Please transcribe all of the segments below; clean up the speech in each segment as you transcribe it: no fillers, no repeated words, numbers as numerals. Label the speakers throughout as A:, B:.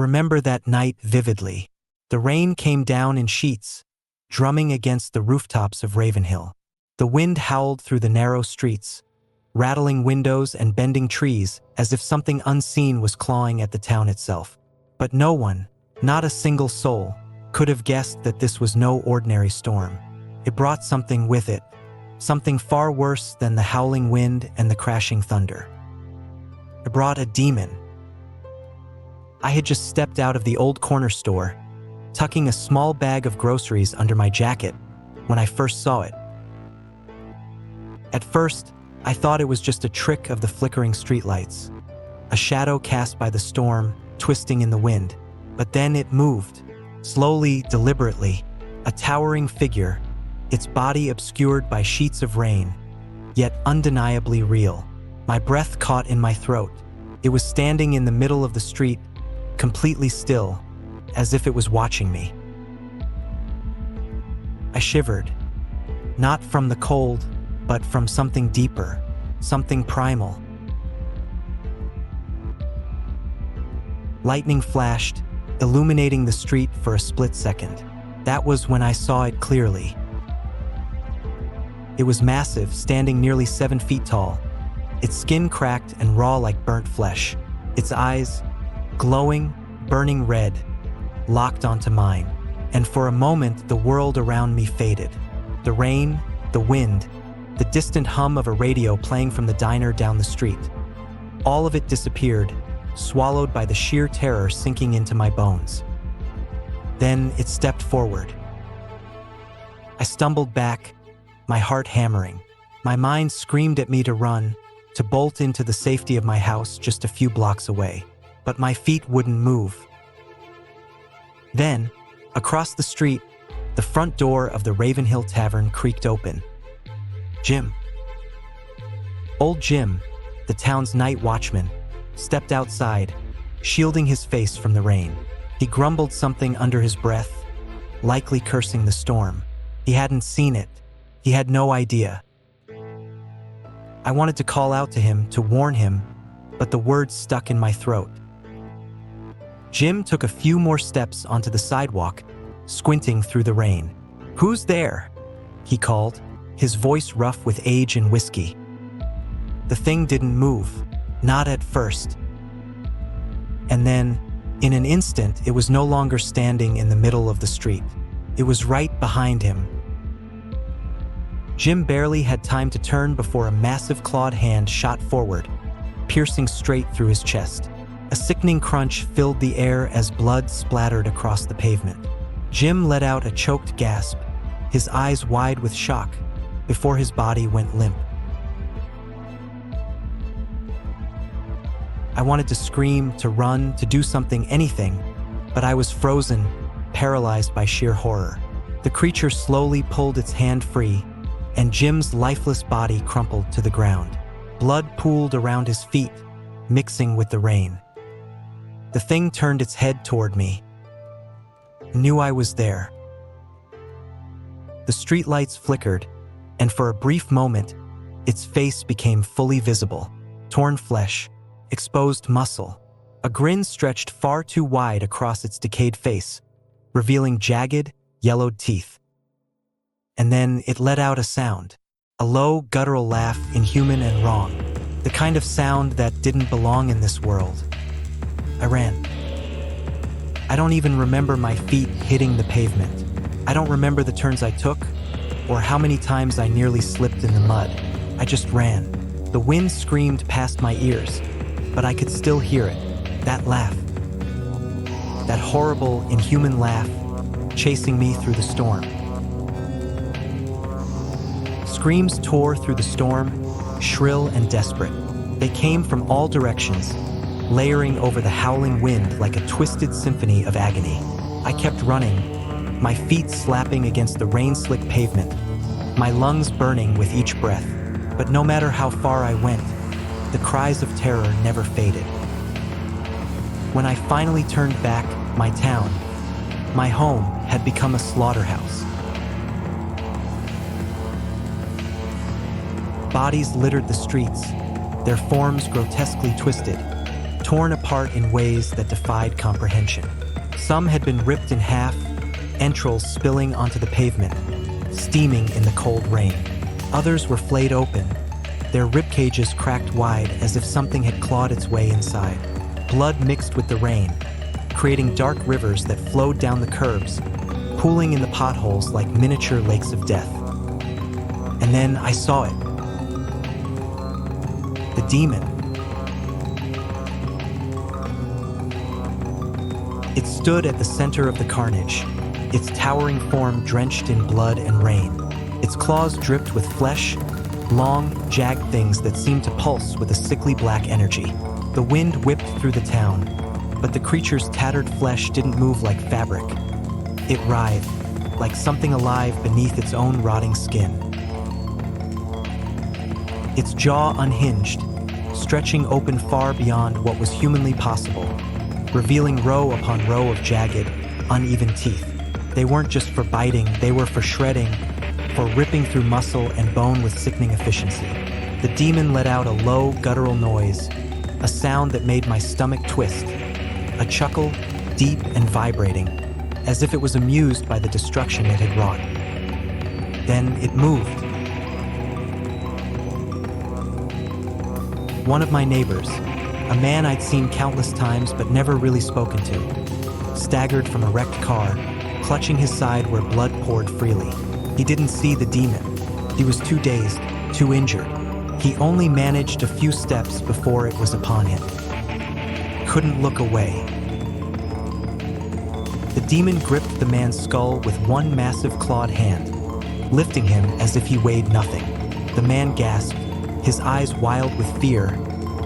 A: remember that night vividly. The rain came down in sheets, drumming against the rooftops of Ravenhill. The wind howled through the narrow streets, rattling windows and bending trees as if something unseen was clawing at the town itself. But no one, not a single soul, could have guessed that this was no ordinary storm. It brought something with it, something far worse than the howling wind and the crashing thunder. It brought a demon. I had just stepped out of the old corner store, tucking a small bag of groceries under my jacket when I first saw it. At first, I thought it was just a trick of the flickering streetlights, a shadow cast by the storm, twisting in the wind. But then it moved, slowly, deliberately, a towering figure, its body obscured by sheets of rain, yet undeniably real. My breath caught in my throat. It was standing in the middle of the street, completely still, as if it was watching me. I shivered, not from the cold, but from something deeper, something primal. Lightning flashed, illuminating the street for a split second. That was when I saw it clearly. It was massive, standing nearly 7 feet tall, its skin cracked and raw like burnt flesh. Its eyes, glowing, burning red, locked onto mine. And for a moment, the world around me faded. The rain, the wind, the distant hum of a radio playing from the diner down the street. All of it disappeared, swallowed by the sheer terror sinking into my bones. Then it stepped forward. I stumbled back, my heart hammering. My mind screamed at me to run, to bolt into the safety of my house just a few blocks away. But my feet wouldn't move. Then, across the street, the front door of the Ravenhill Tavern creaked open. Jim. Old Jim, the town's night watchman, stepped outside, shielding his face from the rain. He grumbled something under his breath, likely cursing the storm. He hadn't seen it. He had no idea. I wanted to call out to him, to warn him, but the words stuck in my throat. Jim took a few more steps onto the sidewalk, squinting through the rain. "Who's there?" he called, his voice rough with age and whiskey. The thing didn't move, not at first. And then, in an instant, it was no longer standing in the middle of the street. It was right behind him. Jim barely had time to turn before a massive clawed hand shot forward, piercing straight through his chest. A sickening crunch filled the air as blood splattered across the pavement. Jim let out a choked gasp, his eyes wide with shock, before his body went limp. I wanted to scream, to run, to do something, anything, but I was frozen, paralyzed by sheer horror. The creature slowly pulled its hand free, and Jim's lifeless body crumpled to the ground. Blood pooled around his feet, mixing with the rain. The thing turned its head toward me. Knew I was there. The streetlights flickered, and for a brief moment, its face became fully visible. Torn flesh, exposed muscle. A grin stretched far too wide across its decayed face, revealing jagged, yellowed teeth. And then it let out a sound, a low, guttural laugh, inhuman and wrong, the kind of sound that didn't belong in this world. I ran. I don't even remember my feet hitting the pavement. I don't remember the turns I took, or how many times I nearly slipped in the mud. I just ran. The wind screamed past my ears, but I could still hear it. That laugh. That horrible, inhuman laugh, chasing me through the storm. Screams tore through the storm, shrill and desperate. They came from all directions, layering over the howling wind like a twisted symphony of agony. I kept running, my feet slapping against the rain-slick pavement, my lungs burning with each breath. But no matter how far I went, the cries of terror never faded. When I finally turned back, my town, my home, had become a slaughterhouse. Bodies littered the streets, their forms grotesquely twisted, torn apart in ways that defied comprehension. Some had been ripped in half, entrails spilling onto the pavement, steaming in the cold rain. Others were flayed open, their rib cages cracked wide as if something had clawed its way inside. Blood mixed with the rain, creating dark rivers that flowed down the curbs, pooling in the potholes like miniature lakes of death. And then I saw it. The demon. It stood at the center of the carnage, its towering form drenched in blood and rain. Its claws dripped with flesh, long, jagged things that seemed to pulse with a sickly black energy. The wind whipped through the town, but the creature's tattered flesh didn't move like fabric. It writhed, like something alive beneath its own rotting skin. Its jaw unhinged, stretching open far beyond what was humanly possible, revealing row upon row of jagged, uneven teeth. They weren't just for biting, they were for shredding, for ripping through muscle and bone with sickening efficiency. The demon let out a low, guttural noise, a sound that made my stomach twist, a chuckle, deep and vibrating, as if it was amused by the destruction it had wrought. Then it moved. One of my neighbors, a man I'd seen countless times but never really spoken to, staggered from a wrecked car, clutching his side where blood poured freely. He didn't see the demon. He was too dazed, too injured. He only managed a few steps before it was upon him. Couldn't look away. The demon gripped the man's skull with one massive clawed hand, lifting him as if he weighed nothing. The man gasped, his eyes wild with fear,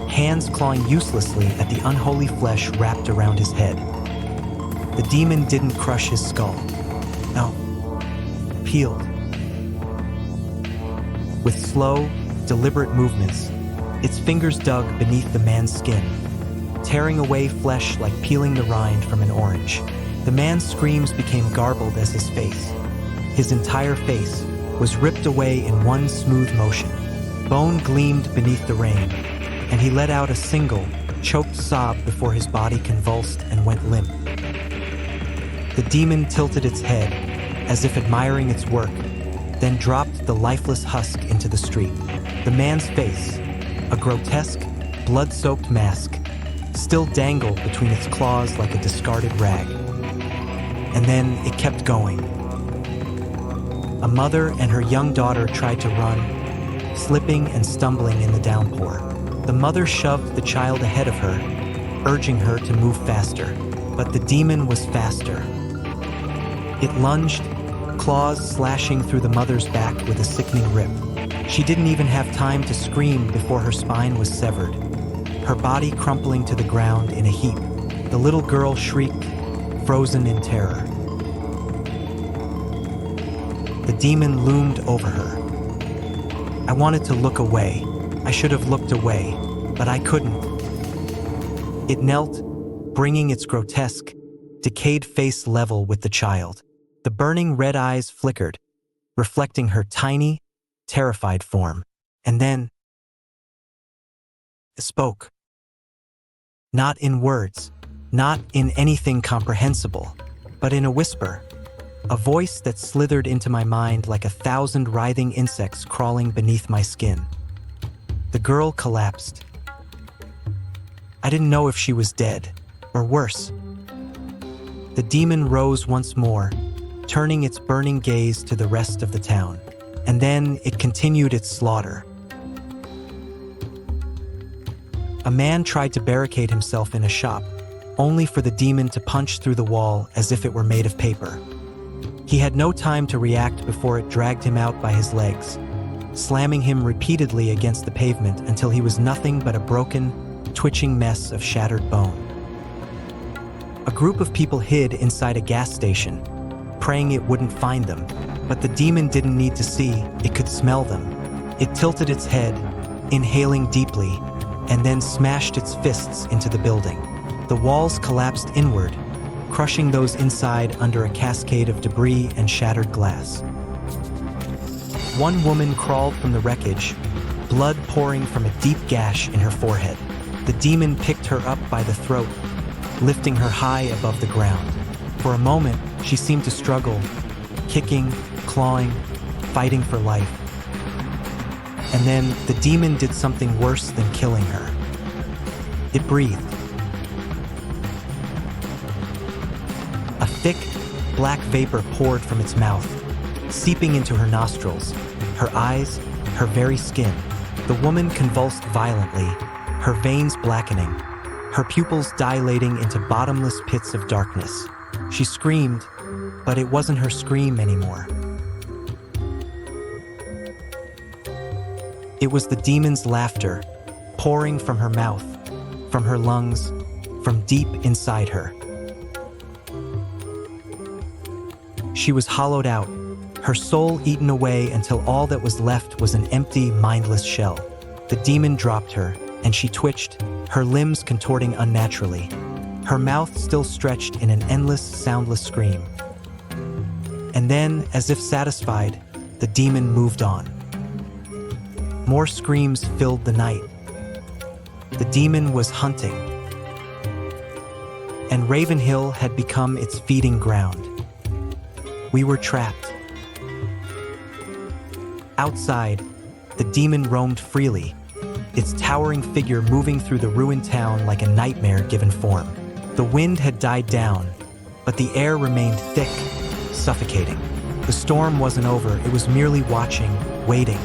A: hands clawing uselessly at the unholy flesh wrapped around his head. The demon didn't crush his skull. No. Peeled. With slow, deliberate movements, its fingers dug beneath the man's skin, tearing away flesh like peeling the rind from an orange. The man's screams became garbled as his face. His entire face was ripped away in one smooth motion. Bone gleamed beneath the rain, and he let out a single, choked sob before his body convulsed and went limp. The demon tilted its head, as if admiring its work, then dropped the lifeless husk into the street. The man's face, a grotesque, blood-soaked mask, still dangled between its claws like a discarded rag. And then it kept going. A mother and her young daughter tried to run, slipping and stumbling in the downpour. The mother shoved the child ahead of her, urging her to move faster, but the demon was faster. It lunged, claws slashing through the mother's back with a sickening rip. She didn't even have time to scream before her spine was severed, her body crumpling to the ground in a heap. The little girl shrieked, frozen in terror. The demon loomed over her. I wanted to look away. I should have looked away, but I couldn't. It knelt, bringing its grotesque, decayed face level with the child. The burning red eyes flickered, reflecting her tiny, terrified form. And then it spoke. Not in words, not in anything comprehensible, but in a whisper, a voice that slithered into my mind like 1,000 writhing insects crawling beneath my skin. The girl collapsed. I didn't know if she was dead, or worse. The demon rose once more, turning its burning gaze to the rest of the town. And then it continued its slaughter. A man tried to barricade himself in a shop, only for the demon to punch through the wall as if it were made of paper. He had no time to react before it dragged him out by his legs, slamming him repeatedly against the pavement until he was nothing but a broken, twitching mess of shattered bone. A group of people hid inside a gas station, praying it wouldn't find them, but the demon didn't need to see, it could smell them. It tilted its head, inhaling deeply, and then smashed its fists into the building. The walls collapsed inward, crushing those inside under a cascade of debris and shattered glass. One woman crawled from the wreckage, blood pouring from a deep gash in her forehead. The demon picked her up by the throat, lifting her high above the ground. For a moment, she seemed to struggle, kicking, clawing, fighting for life. And then the demon did something worse than killing her. It breathed. A thick, black vapor poured from its mouth, seeping into her nostrils, her eyes, her very skin. The woman convulsed violently, her veins blackening, her pupils dilating into bottomless pits of darkness. She screamed, but it wasn't her scream anymore. It was the demon's laughter, pouring from her mouth, from her lungs, from deep inside her. She was hollowed out, her soul eaten away until all that was left was an empty, mindless shell. The demon dropped her, and she twitched, her limbs contorting unnaturally, her mouth still stretched in an endless, soundless scream. And then, as if satisfied, the demon moved on. More screams filled the night. The demon was hunting, and Ravenhill had become its feeding ground. We were trapped. Outside, the demon roamed freely, its towering figure moving through the ruined town like a nightmare given form. The wind had died down, but the air remained thick, suffocating. The storm wasn't over, it was merely watching, waiting.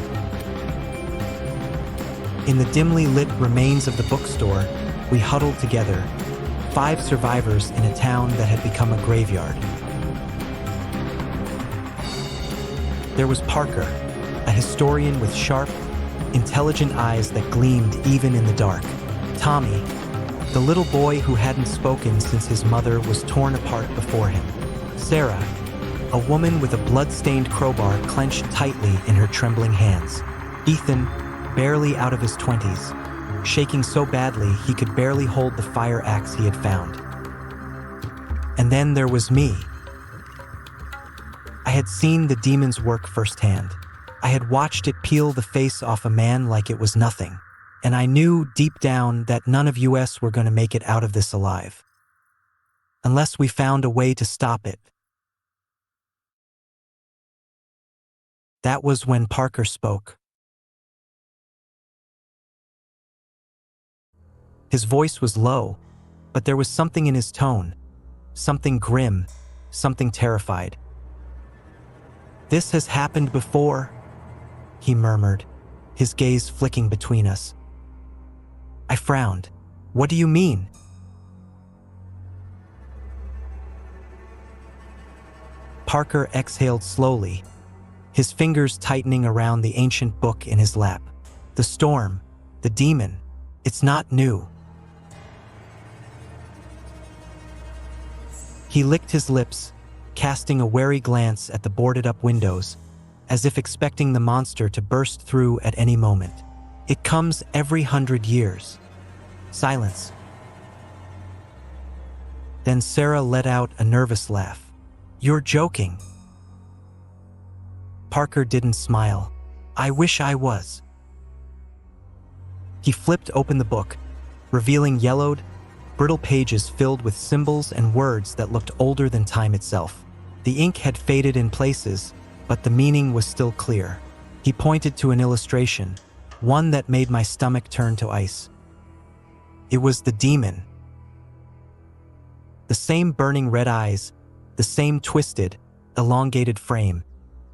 A: In the dimly lit remains of the bookstore, we huddled together, 5 survivors in a town that had become a graveyard. There was Parker, a historian with sharp, intelligent eyes that gleamed even in the dark. Tommy, the little boy who hadn't spoken since his mother was torn apart before him. Sarah, a woman with a blood-stained crowbar clenched tightly in her trembling hands. Ethan, barely out of his 20s, shaking so badly he could barely hold the fire axe he had found. And then there was me. I had seen the demon's work firsthand. I had watched it peel the face off a man like it was nothing, and I knew deep down that none of us were going to make it out of this alive. Unless we found a way to stop it. That was when Parker spoke. His voice was low, but there was something in his tone, something grim, something terrified. "This has happened before," he murmured, his gaze flicking between us. I frowned. "What do you mean?" Parker exhaled slowly, his fingers tightening around the ancient book in his lap. "The storm, the demon, it's not new." He licked his lips, casting a wary glance at the boarded-up windows, as if expecting the monster to burst through at any moment. "It comes every 100 years. Silence. Then Sarah let out a nervous laugh. "You're joking." Parker didn't smile. "I wish I was." He flipped open the book, revealing yellowed, brittle pages filled with symbols and words that looked older than time itself. The ink had faded in places, but the meaning was still clear. He pointed to an illustration, one that made my stomach turn to ice. It was the demon. The same burning red eyes, the same twisted, elongated frame,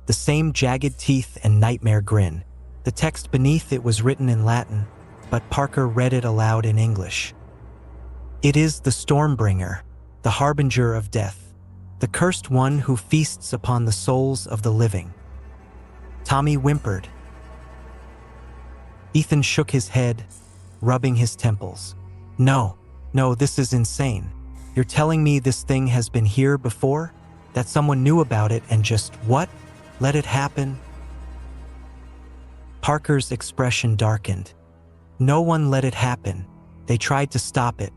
A: the same jagged teeth and nightmare grin. The text beneath it was written in Latin, but Parker read it aloud in English. "It is the Stormbringer, the harbinger of death, the cursed one who feasts upon the souls of the living." Tommy whimpered. Ethan shook his head, rubbing his temples. No, this is insane. You're telling me this thing has been here before? That someone knew about it and just, what? Let it happen?" Parker's expression darkened. "No one let it happen. They tried to stop it,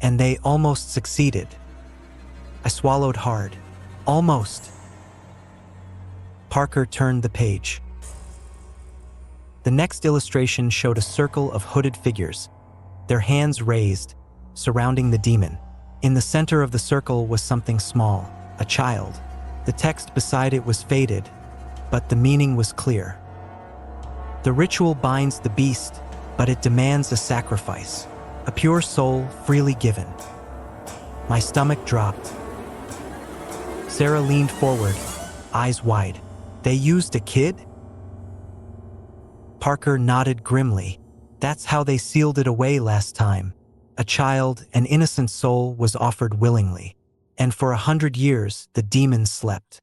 A: and they almost succeeded." I swallowed hard. Almost. Parker turned the page. The next illustration showed a circle of hooded figures, their hands raised, surrounding the demon. In the center of the circle was something small, a child. The text beside it was faded, but the meaning was clear. The ritual binds the beast, but it demands a sacrifice, a pure soul freely given. My stomach dropped. Sarah leaned forward, eyes wide. They used a kid? Parker nodded grimly. That's how they sealed it away last time. A child, an innocent soul, was offered willingly. And for 100 years, the demon slept.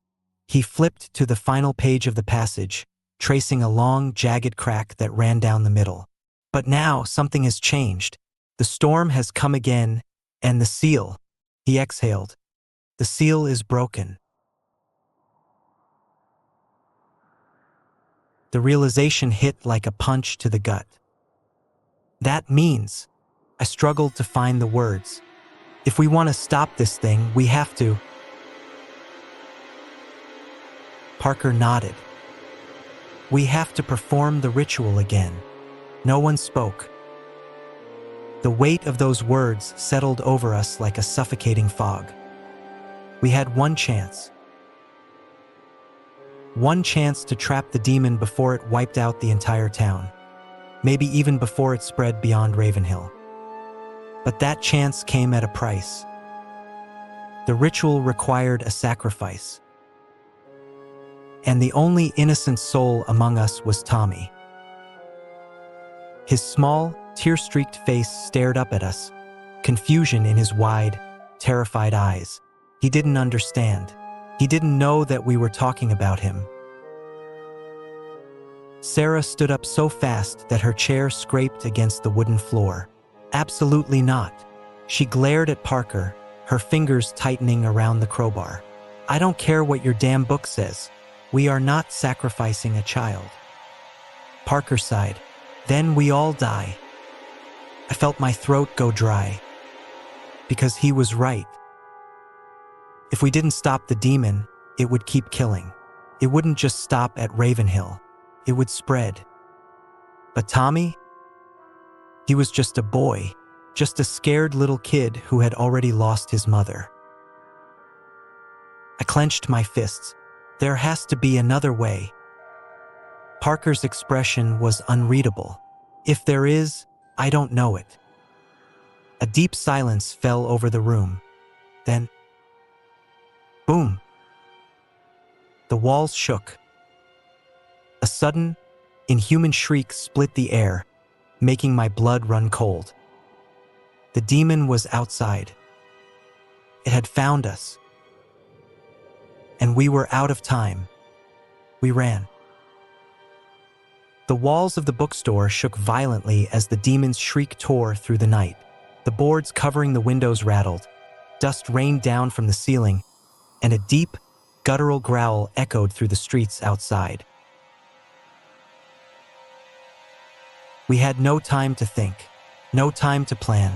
A: He flipped to the final page of the passage, tracing a long, jagged crack that ran down the middle. But now something has changed. The storm has come again, and the seal, he exhaled. The seal is broken. The realization hit like a punch to the gut. That means, I struggled to find the words. If we want to stop this thing, we have to. Parker nodded. We have to perform the ritual again. No one spoke. The weight of those words settled over us like a suffocating fog. We had one chance. One chance to trap the demon before it wiped out the entire town. Maybe even before it spread beyond Ravenhill. But that chance came at a price. The ritual required a sacrifice. And the only innocent soul among us was Tommy. His small, tear-streaked face stared up at us, confusion in his wide, terrified eyes. He didn't understand. He didn't know that we were talking about him. Sarah stood up so fast that her chair scraped against the wooden floor. Absolutely not. She glared at Parker, her fingers tightening around the crowbar. I don't care what your damn book says. We are not sacrificing a child. Parker sighed. Then we all die. I felt my throat go dry. Because he was right. If we didn't stop the demon, it would keep killing. It wouldn't just stop at Ravenhill. It would spread. But Tommy? He was just a boy, just a scared little kid who had already lost his mother. I clenched my fists. There has to be another way. Parker's expression was unreadable. If there is, I don't know it. A deep silence fell over the room. Then, boom! The walls shook. A sudden, inhuman shriek split the air, making my blood run cold. The demon was outside. It had found us. And we were out of time. We ran. The walls of the bookstore shook violently as the demon's shriek tore through the night. The boards covering the windows rattled. Dust rained down from the ceiling, and a deep, guttural growl echoed through the streets outside. We had no time to think, no time to plan.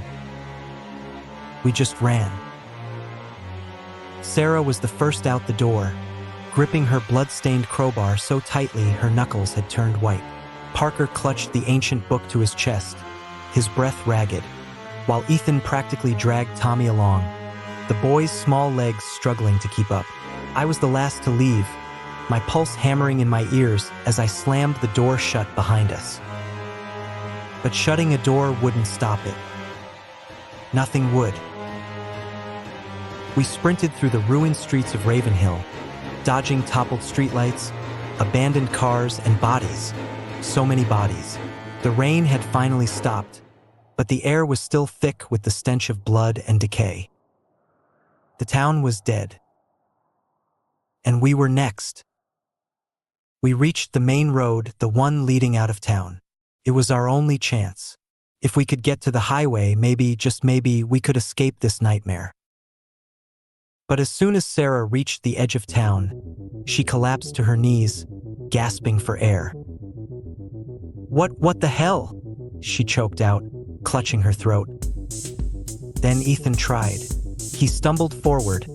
A: We just ran. Sarah was the first out the door, gripping her blood-stained crowbar so tightly her knuckles had turned white. Parker clutched the ancient book to his chest, his breath ragged, while Ethan practically dragged Tommy along, the boy's small legs struggling to keep up. I was the last to leave, my pulse hammering in my ears as I slammed the door shut behind us. But shutting a door wouldn't stop it. Nothing would. We sprinted through the ruined streets of Ravenhill, dodging toppled streetlights, abandoned cars, and bodies. So many bodies. The rain had finally stopped, but the air was still thick with the stench of blood and decay. The town was dead. And we were next. We reached the main road, the one leading out of town. It was our only chance. If we could get to the highway, maybe, just maybe, we could escape this nightmare. But as soon as Sarah reached the edge of town, she collapsed to her knees, gasping for air. What the hell? She choked out, clutching her throat. Then Ethan tried. He stumbled forward,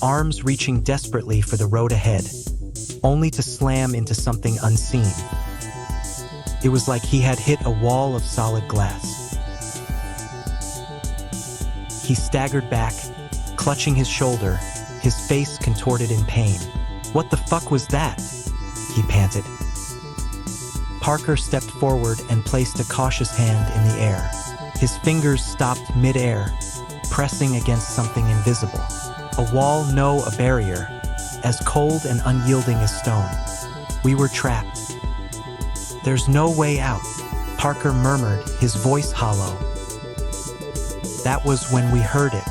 A: arms reaching desperately for the road ahead, only to slam into something unseen. It was like he had hit a wall of solid glass. He staggered back, clutching his shoulder, his face contorted in pain. "What the fuck was that?" he panted. Parker stepped forward and placed a cautious hand in the air. His fingers stopped mid-air, pressing against something invisible. A wall, no, a barrier, as cold and unyielding as stone. We were trapped. "There's no way out," Parker murmured, his voice hollow. That was when we heard it.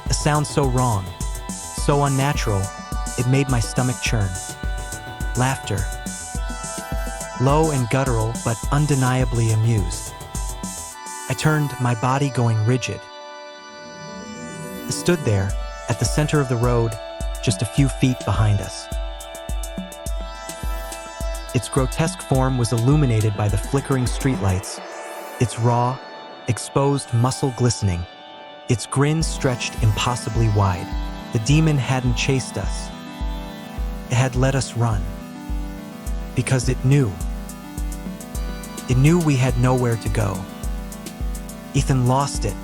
A: A sound so wrong, so unnatural, it made my stomach churn. Laughter. Low and guttural, but undeniably amused. I turned, my body going rigid. It stood there, at the center of the road, just a few feet behind us. Its grotesque form was illuminated by the flickering streetlights, its raw, exposed muscle glistening. Its grin stretched impossibly wide. The demon hadn't chased us. It had let us run. Because it knew. It knew we had nowhere to go. Ethan lost it.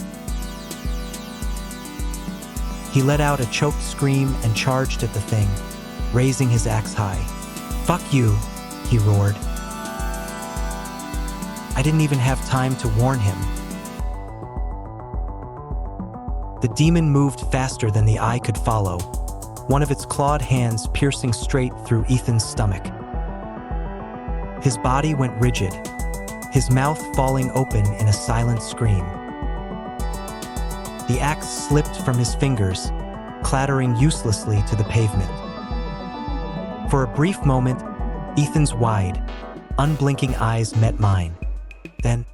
A: He let out a choked scream and charged at the thing, raising his axe high. "Fuck you," he roared. I didn't even have time to warn him. The demon moved faster than the eye could follow, one of its clawed hands piercing straight through Ethan's stomach. His body went rigid, his mouth falling open in a silent scream. The axe slipped from his fingers, clattering uselessly to the pavement. For a brief moment, Ethan's wide, unblinking eyes met mine. Then,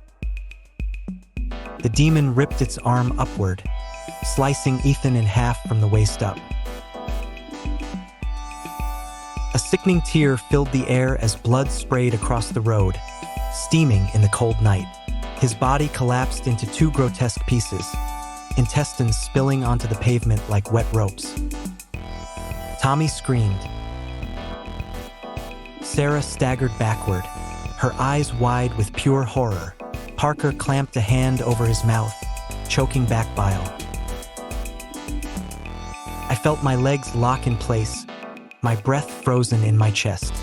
A: the demon ripped its arm upward, slicing Ethan in half from the waist up. A sickening tear filled the air as blood sprayed across the road, steaming in the cold night. His body collapsed into two grotesque pieces, intestines spilling onto the pavement like wet ropes. Tommy screamed. Sarah staggered backward, her eyes wide with pure horror. Parker clamped a hand over his mouth, choking back bile. I felt my legs lock in place, my breath frozen in my chest.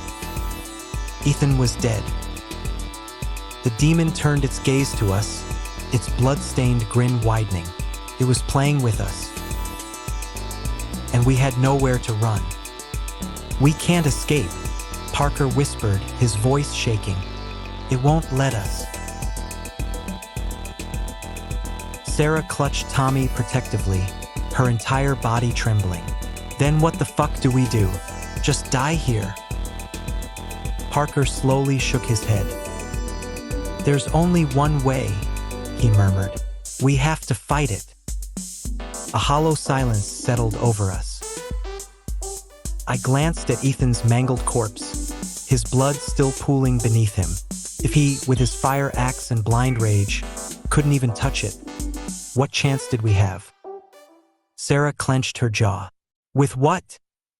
A: Ethan was dead. The demon turned its gaze to us, its blood-stained grin widening. It was playing with us. And we had nowhere to run. "We can't escape," Parker whispered, his voice shaking. "It won't let us." Sarah clutched Tommy protectively, her entire body trembling. "Then what the fuck do we do? Just die here?" Parker slowly shook his head. "There's only one way," he murmured. "We have to fight it." A hollow silence settled over us. I glanced at Ethan's mangled corpse, his blood still pooling beneath him. If he, with his fire axe and blind rage, couldn't even touch it, what chance did we have? Sarah clenched her jaw. "With what?"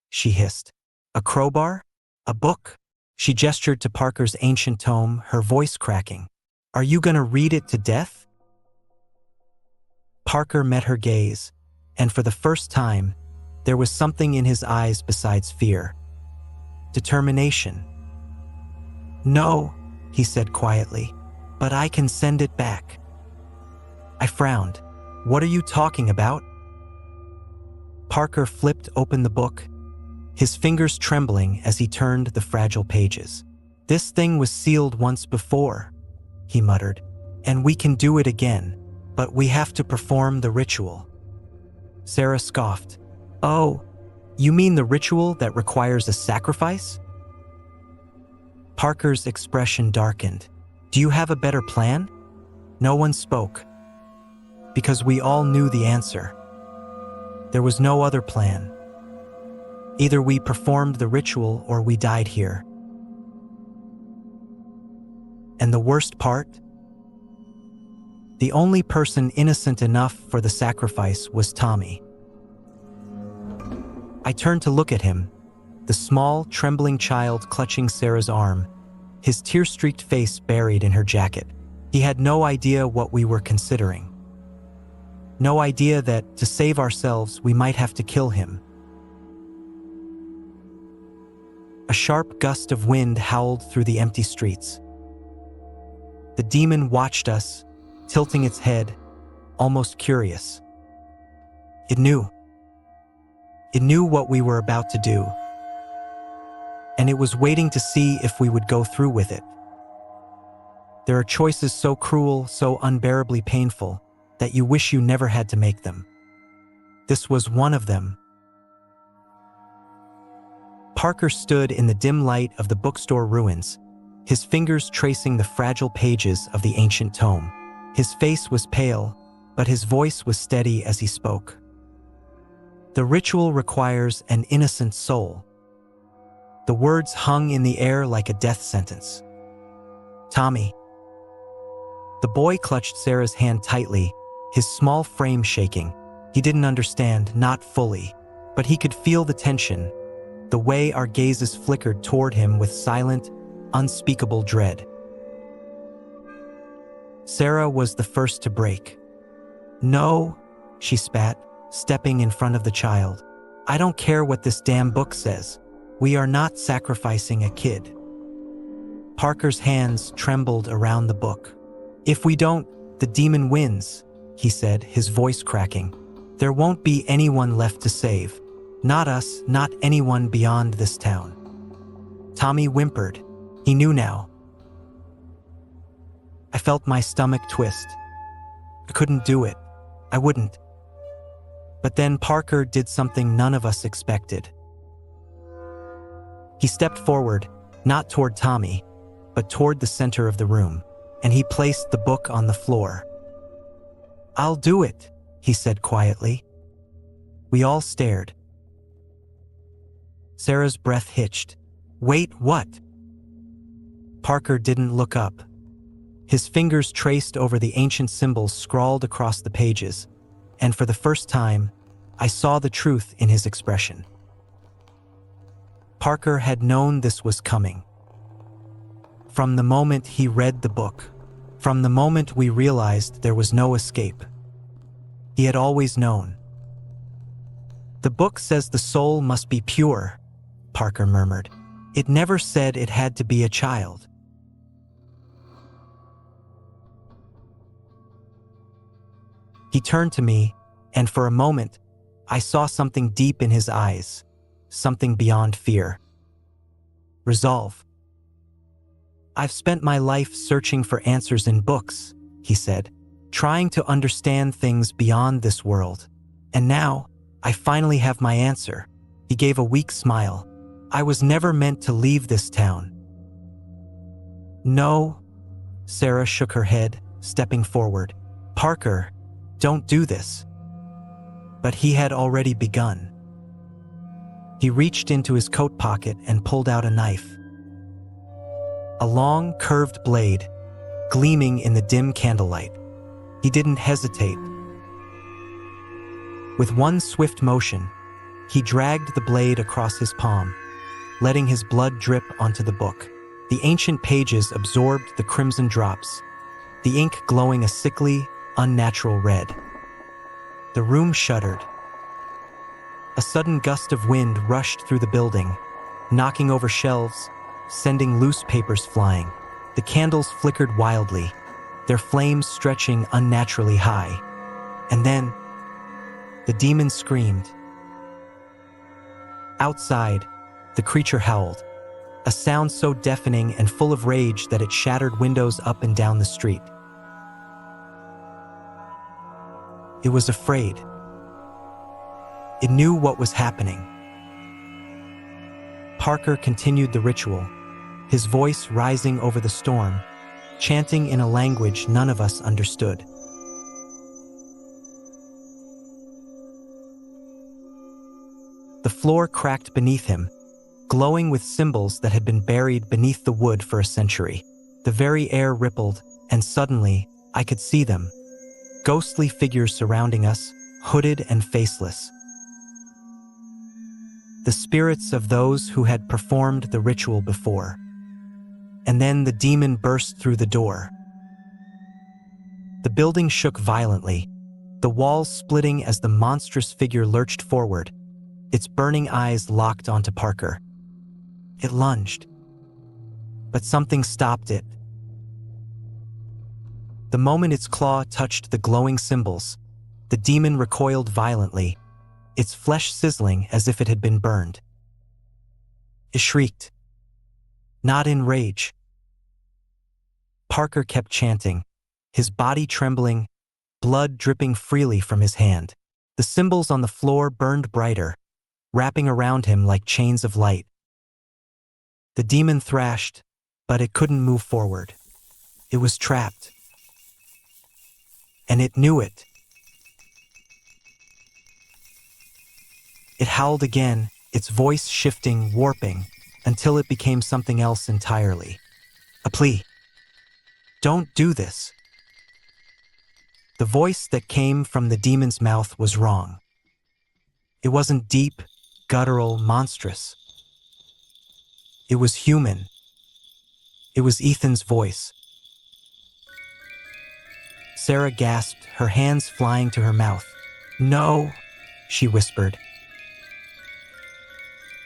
A: she hissed. "A crowbar? A book?" She gestured to Parker's ancient tome, her voice cracking. "Are you gonna read it to death?" Parker met her gaze, and for the first time, there was something in his eyes besides fear. Determination. "No," he said quietly, "but I can send it back." I frowned. "What are you talking about?" Parker flipped open the book, his fingers trembling as he turned the fragile pages. "This thing was sealed once before," he muttered, "and we can do it again, but we have to perform the ritual." Sarah scoffed. "Oh, you mean the ritual that requires a sacrifice?" Parker's expression darkened. "Do you have a better plan?" No one spoke, because we all knew the answer. There was no other plan. Either we performed the ritual or we died here. And the worst part? The only person innocent enough for the sacrifice was Tommy. I turned to look at him, the small, trembling child clutching Sarah's arm, his tear-streaked face buried in her jacket. He had no idea what we were considering. No idea that, to save ourselves, we might have to kill him. A sharp gust of wind howled through the empty streets. The demon watched us, tilting its head, almost curious. It knew. It knew what we were about to do, and it was waiting to see if we would go through with it. There are choices so cruel, so unbearably painful, that you wish you never had to make them. This was one of them. Parker stood in the dim light of the bookstore ruins, his fingers tracing the fragile pages of the ancient tome. His face was pale, but his voice was steady as he spoke. The ritual requires an innocent soul. The words hung in the air like a death sentence. Tommy. The boy clutched Sarah's hand tightly, his small frame shaking. He didn't understand, not fully, but he could feel the tension, the way our gazes flickered toward him with silent, unspeakable dread. Sarah was the first to break. "No," she spat, stepping in front of the child. "I don't care what this damn book says. We are not sacrificing a kid." Parker's hands trembled around the book. "If we don't, the demon wins," he said, his voice cracking. "There won't be anyone left to save. Not us, not anyone beyond this town." Tommy whimpered. He knew now. I felt my stomach twist. I couldn't do it. I wouldn't. But then Parker did something none of us expected. He stepped forward, not toward Tommy, but toward the center of the room, and he placed the book on the floor. "I'll do it," he said quietly. We all stared. Sarah's breath hitched. "Wait, what?" Parker didn't look up. His fingers traced over the ancient symbols scrawled across the pages, and for the first time, I saw the truth in his expression. Parker had known this was coming. From the moment he read the book, from the moment we realized there was no escape. He had always known. "The book says the soul must be pure," Parker murmured. "It never said it had to be a child." He turned to me, and for a moment, I saw something deep in his eyes, something beyond fear. Resolve. "I've spent my life searching for answers in books," he said, "trying to understand things beyond this world. And now, I finally have my answer." He gave a weak smile. "I was never meant to leave this town." "No," Sarah shook her head, stepping forward. "Parker, don't do this." But he had already begun. He reached into his coat pocket and pulled out a knife. A long, curved blade, gleaming in the dim candlelight. He didn't hesitate. With one swift motion, he dragged the blade across his palm, letting his blood drip onto the book. The ancient pages absorbed the crimson drops, the ink glowing a sickly, unnatural red. The room shuddered. A sudden gust of wind rushed through the building, knocking over shelves, sending loose papers flying. The candles flickered wildly, their flames stretching unnaturally high. And then, the demon screamed. Outside, the creature howled, a sound so deafening and full of rage that it shattered windows up and down the street. It was afraid. It knew what was happening. Parker continued the ritual, his voice rising over the storm, chanting in a language none of us understood. The floor cracked beneath him, glowing with symbols that had been buried beneath the wood for a century. The very air rippled, and suddenly, I could see them. Ghostly figures surrounding us, hooded and faceless. The spirits of those who had performed the ritual before. And then the demon burst through the door. The building shook violently, the walls splitting as the monstrous figure lurched forward, its burning eyes locked onto Parker. It lunged, but something stopped it. The moment its claw touched the glowing symbols, the demon recoiled violently, its flesh sizzling as if it had been burned. It shrieked, not in rage. Parker kept chanting, his body trembling, blood dripping freely from his hand. The symbols on the floor burned brighter, wrapping around him like chains of light. The demon thrashed, but it couldn't move forward. It was trapped. And it knew it. It howled again, its voice shifting, warping, until it became something else entirely. A plea. Don't do this. The voice that came from the demon's mouth was wrong. It wasn't deep, guttural, monstrous. It was human. It was Ethan's voice. Sarah gasped, her hands flying to her mouth. No, she whispered.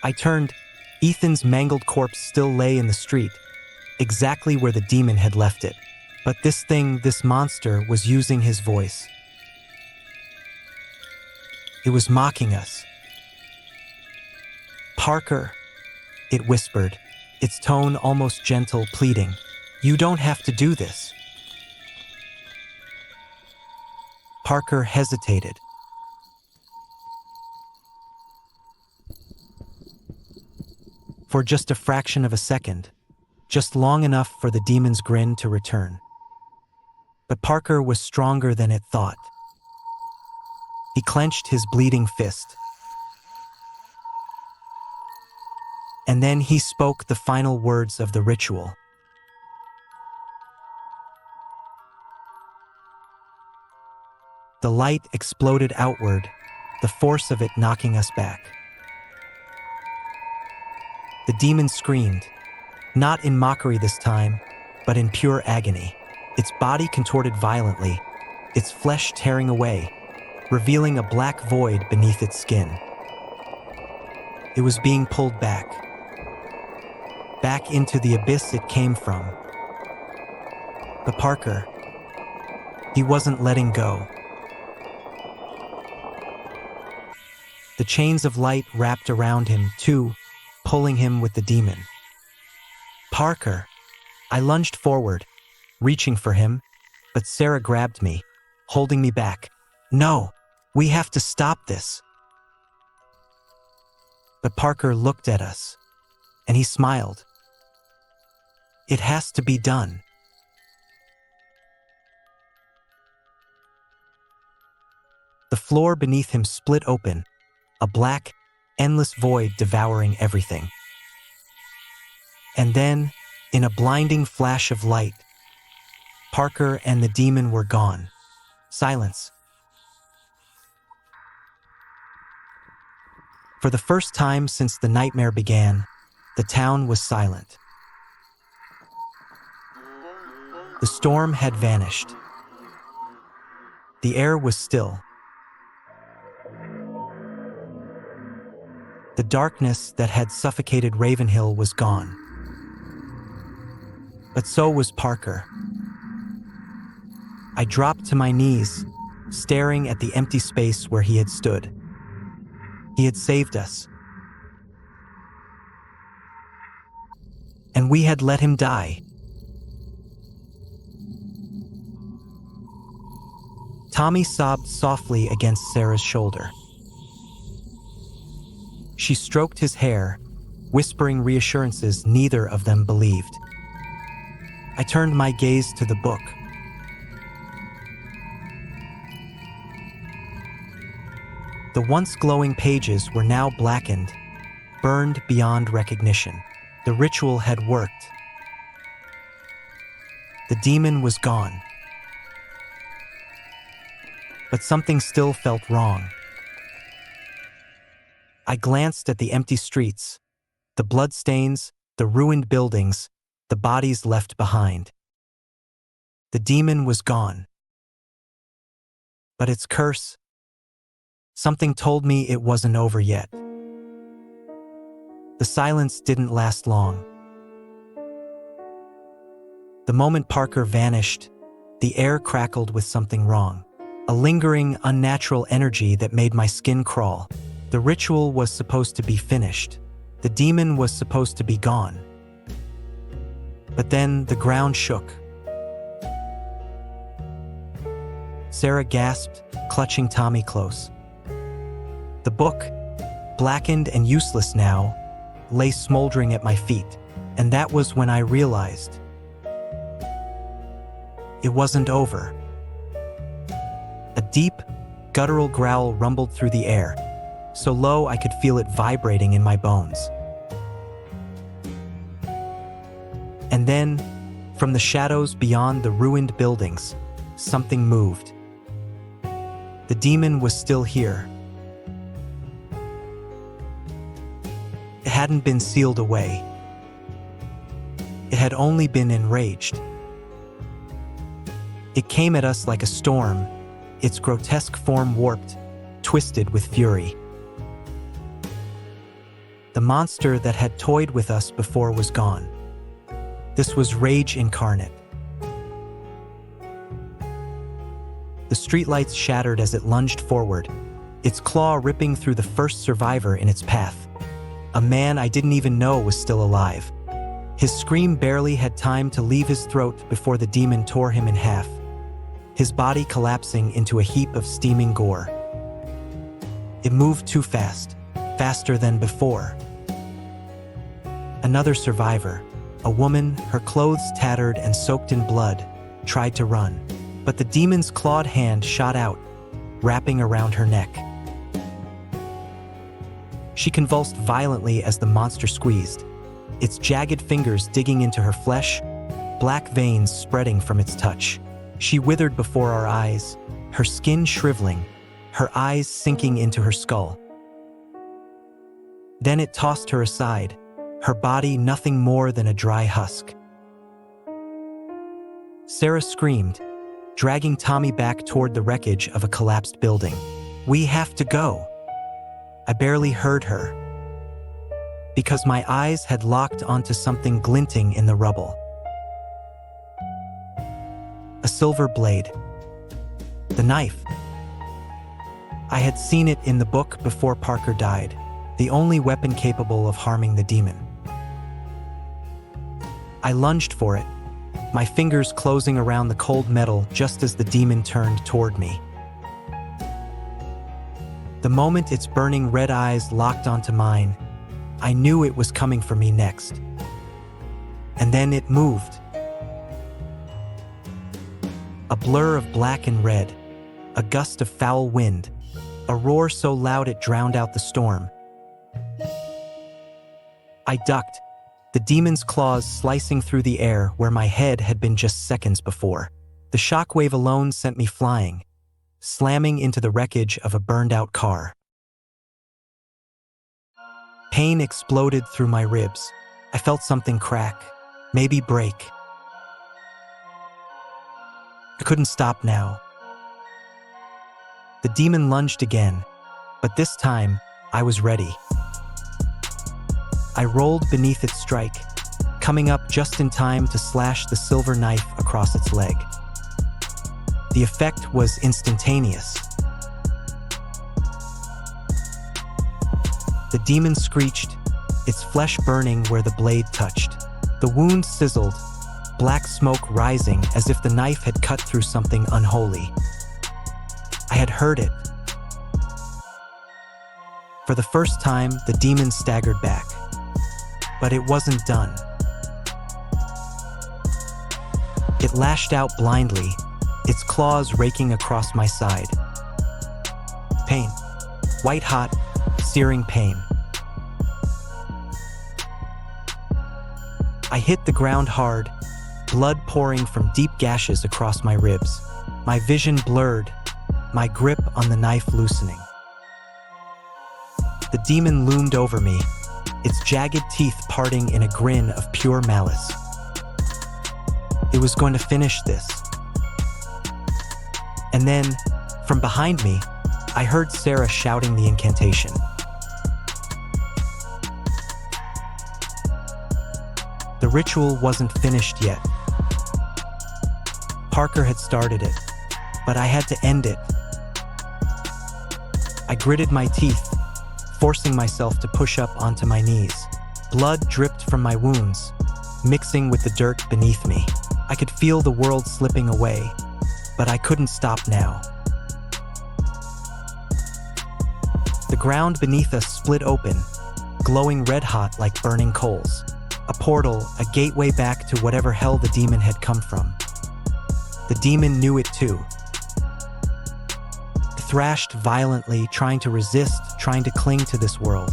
A: I turned. Ethan's mangled corpse still lay in the street, exactly where the demon had left it. But this monster, was using his voice. It was mocking us. Parker, it whispered, its tone almost gentle, pleading. You don't have to do this. Parker hesitated. For just a fraction of a second, just long enough for the demon's grin to return. But Parker was stronger than it thought. He clenched his bleeding fist. And then he spoke the final words of the ritual. The light exploded outward, the force of it knocking us back. The demon screamed, not in mockery this time, but in pure agony. Its body contorted violently, its flesh tearing away, revealing a black void beneath its skin. It was being pulled back into the abyss it came from. But Parker, he wasn't letting go. The chains of light wrapped around him, too, pulling him with the demon. Parker! I lunged forward, reaching for him, but Sarah grabbed me, holding me back. No, we have to stop this. But Parker looked at us, and he smiled. It has to be done. The floor beneath him split open, a black, endless void devouring everything. And then, in a blinding flash of light, Parker and the demon were gone. Silence. For the first time since the nightmare began, the town was silent. The storm had vanished. The air was still. The darkness that had suffocated Ravenhill was gone. But so was Parker. I dropped to my knees, staring at the empty space where he had stood. He had saved us. And we had let him die. Tommy sobbed softly against Sarah's shoulder. She stroked his hair, whispering reassurances neither of them believed. I turned my gaze to the book. The once glowing pages were now blackened, burned beyond recognition. The ritual had worked. The demon was gone. But something still felt wrong. I glanced at the empty streets, the bloodstains, the ruined buildings, the bodies left behind. The demon was gone. But its curse, something told me it wasn't over yet. The silence didn't last long. The moment Parker vanished, the air crackled with something wrong. A lingering, unnatural energy that made my skin crawl. The ritual was supposed to be finished. The demon was supposed to be gone. But then the ground shook. Sarah gasped, clutching Tommy close. The book, blackened and useless now, lay smoldering at my feet, and that was when I realized it wasn't over. A deep, guttural growl rumbled through the air, so low I could feel it vibrating in my bones. And then, from the shadows beyond the ruined buildings, something moved. The demon was still here. It hadn't been sealed away. It had only been enraged. It came at us like a storm, its grotesque form warped, twisted with fury. The monster that had toyed with us before was gone. This was rage incarnate. The streetlights shattered as it lunged forward, its claw ripping through the first survivor in its path. A man I didn't even know was still alive. His scream barely had time to leave his throat before the demon tore him in half, his body collapsing into a heap of steaming gore. It moved too fast, faster than before. Another survivor, a woman, her clothes tattered and soaked in blood, tried to run, but the demon's clawed hand shot out, wrapping around her neck. She convulsed violently as the monster squeezed, its jagged fingers digging into her flesh, black veins spreading from its touch. She withered before our eyes, her skin shriveling, her eyes sinking into her skull. Then it tossed her aside, her body nothing more than a dry husk. Sarah screamed, dragging Tommy back toward the wreckage of a collapsed building. "We have to go." I barely heard her, because my eyes had locked onto something glinting in the rubble. A silver blade. The knife. I had seen it in the book before Parker died, the only weapon capable of harming the demon. I lunged for it, my fingers closing around the cold metal just as the demon turned toward me. The moment its burning red eyes locked onto mine, I knew it was coming for me next. And then it moved. A blur of black and red, a gust of foul wind, a roar so loud it drowned out the storm. I ducked, the demon's claws slicing through the air where my head had been just seconds before. The shockwave alone sent me flying, slamming into the wreckage of a burned-out car. Pain exploded through my ribs. I felt something crack, maybe break. I couldn't stop now. The demon lunged again, but this time, I was ready. I rolled beneath its strike, coming up just in time to slash the silver knife across its leg. The effect was instantaneous. The demon screeched, its flesh burning where the blade touched. The wound sizzled, black smoke rising as if the knife had cut through something unholy. I had heard it. For the first time, the demon staggered back. But it wasn't done. It lashed out blindly, its claws raking across my side. Pain. White-hot, searing pain. I hit the ground hard, blood pouring from deep gashes across my ribs. My vision blurred, my grip on the knife loosening. The demon loomed over me, its jagged teeth parting in a grin of pure malice. It was going to finish this. And then, From behind me, I heard Sarah shouting the incantation. The ritual wasn't finished yet. Parker had started it, but I had to end it. I gritted my teeth, forcing myself to push up onto my knees. Blood dripped from my wounds, mixing with the dirt beneath me. I could feel the world slipping away, but I couldn't stop now. The ground beneath us split open, glowing red-hot like burning coals. A portal, a gateway back to whatever hell the demon had come from. The demon knew it too. It thrashed violently, trying to resist, trying to cling to this world.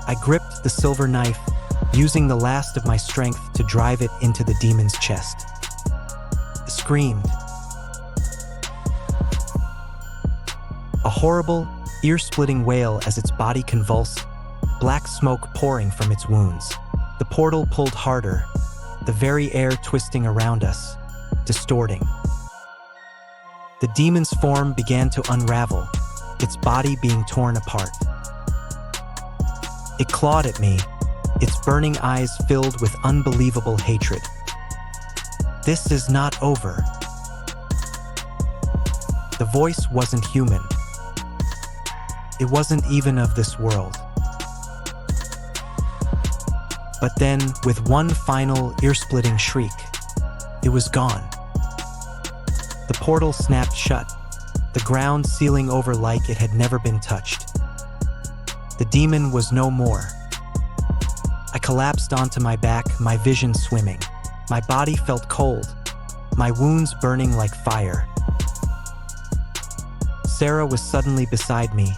A: I gripped the silver knife, using the last of my strength to drive it into the demon's chest. It screamed. A horrible, ear-splitting wail as its body convulsed, black smoke pouring from its wounds. The portal pulled harder, the very air twisting around us, distorting. The demon's form began to unravel, its body being torn apart. It clawed at me, its burning eyes filled with unbelievable hatred. This is not over. The voice wasn't human. It wasn't even of this world. But then, with one final ear-splitting shriek, it was gone. The portal snapped shut, the ground sealing over like it had never been touched. The demon was no more. I collapsed onto my back, my vision swimming. My body felt cold, my wounds burning like fire. Sarah was suddenly beside me,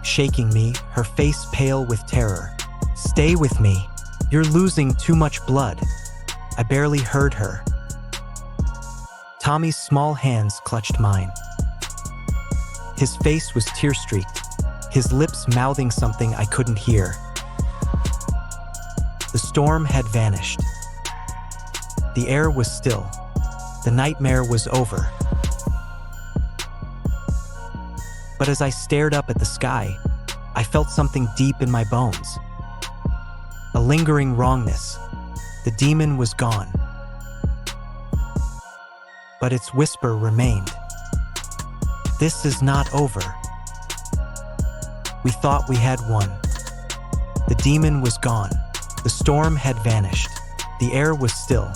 A: shaking me, her face pale with terror. "Stay with me. You're losing too much blood." I barely heard her. Tommy's small hands clutched mine. His face was tear-streaked, his lips mouthing something I couldn't hear. The storm had vanished. The air was still. The nightmare was over. But as I stared up at the sky, I felt something deep in my bones. A lingering wrongness. The demon was gone. But its whisper remained. This is not over. We thought we had won. The demon was gone. The storm had vanished. The air was still.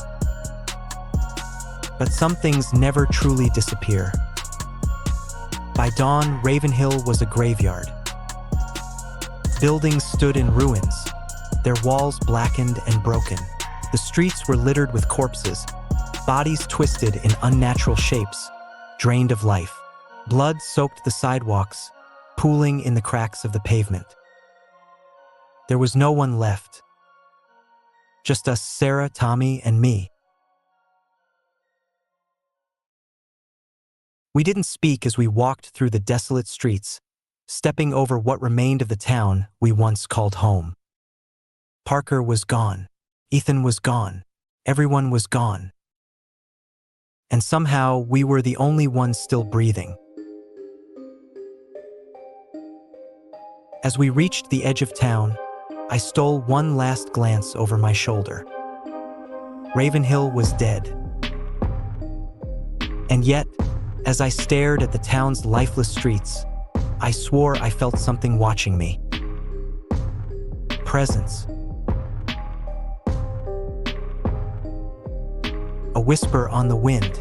A: But some things never truly disappear. By dawn, Ravenhill was a graveyard. Buildings stood in ruins, their walls blackened and broken. The streets were littered with corpses, bodies twisted in unnatural shapes, drained of life. Blood soaked the sidewalks, pooling in the cracks of the pavement. There was no one left. Just us, Sarah, Tommy, and me. We didn't speak as we walked through the desolate streets, stepping over what remained of the town we once called home. Parker was gone. Ethan was gone. Everyone was gone. And somehow we were the only ones still breathing. As we reached the edge of town, I stole one last glance over my shoulder. Ravenhill was dead. And yet, as I stared at the town's lifeless streets, I swore I felt something watching me. Presence. A whisper on the wind,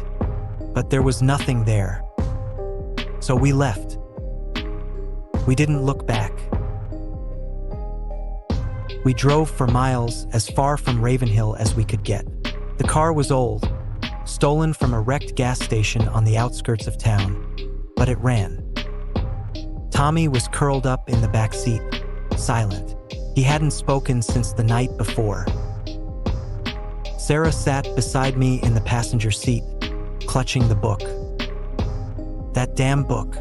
A: but there was nothing there. So we left. We didn't look back. We drove for miles, as far from Ravenhill as we could get. The car was old, stolen from a wrecked gas station on the outskirts of town, but it ran. Tommy was curled up in the back seat, silent. He hadn't spoken since the night before. Sarah sat beside me in the passenger seat, clutching the book. That damn book.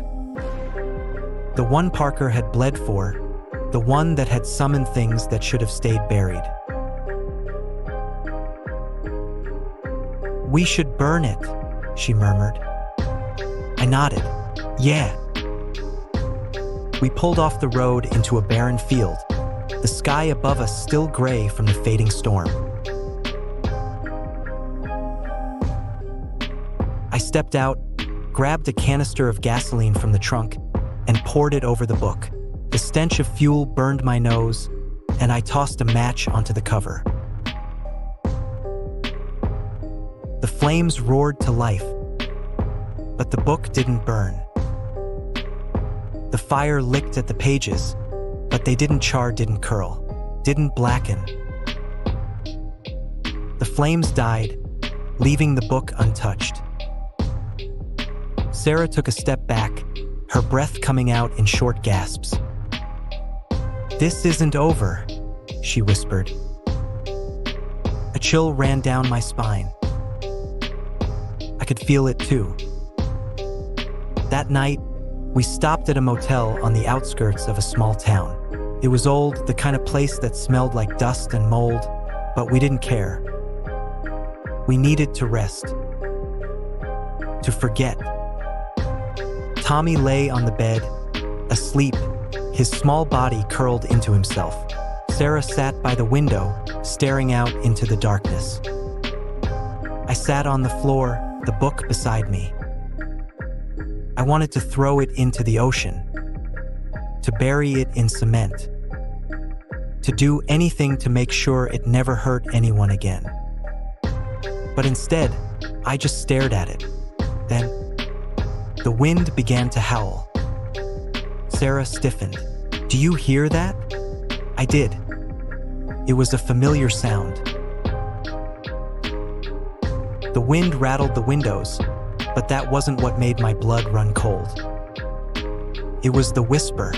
A: The one Parker had bled for, the one that had summoned things that should have stayed buried. "We should burn it," she murmured. I nodded. Yeah. We pulled off the road into a barren field, the sky above us still gray from the fading storm. I stepped out, grabbed a canister of gasoline from the trunk, and poured it over the book. The stench of fuel burned my nose, and I tossed a match onto the cover. The flames roared to life, but the book didn't burn. The fire licked at the pages, but they didn't char, didn't curl, didn't blacken. The flames died, leaving the book untouched. Sarah took a step back, her breath coming out in short gasps. "This isn't over," she whispered. A chill ran down my spine. I could feel it too. That night, we stopped at a motel on the outskirts of a small town. It was old, the kind of place that smelled like dust and mold, but we didn't care. We needed to rest, to forget. Tommy lay on the bed, asleep, his small body curled into himself. Sarah sat by the window, staring out into the darkness. I sat on the floor, the book beside me. I wanted to throw it into the ocean, to bury it in cement, to do anything to make sure it never hurt anyone again. But instead, I just stared at it. Then, the wind began to howl. Sarah stiffened. "Do you hear that?" I did. It was a familiar sound. The wind rattled the windows, but that wasn't what made my blood run cold. It was the whisper,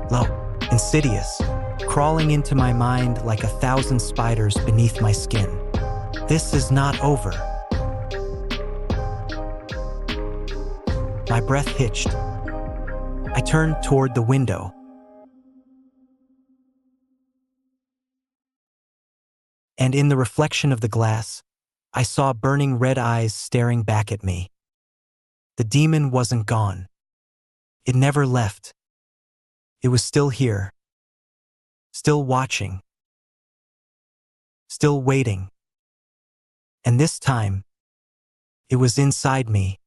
A: low, insidious, crawling into my mind like 1,000 spiders beneath my skin. "This is not over." My breath hitched. I turned toward the window. And in the reflection of the glass, I saw burning red eyes staring back at me. The demon wasn't gone. It never left. It was still here, still watching, still waiting. And this time, it was inside me,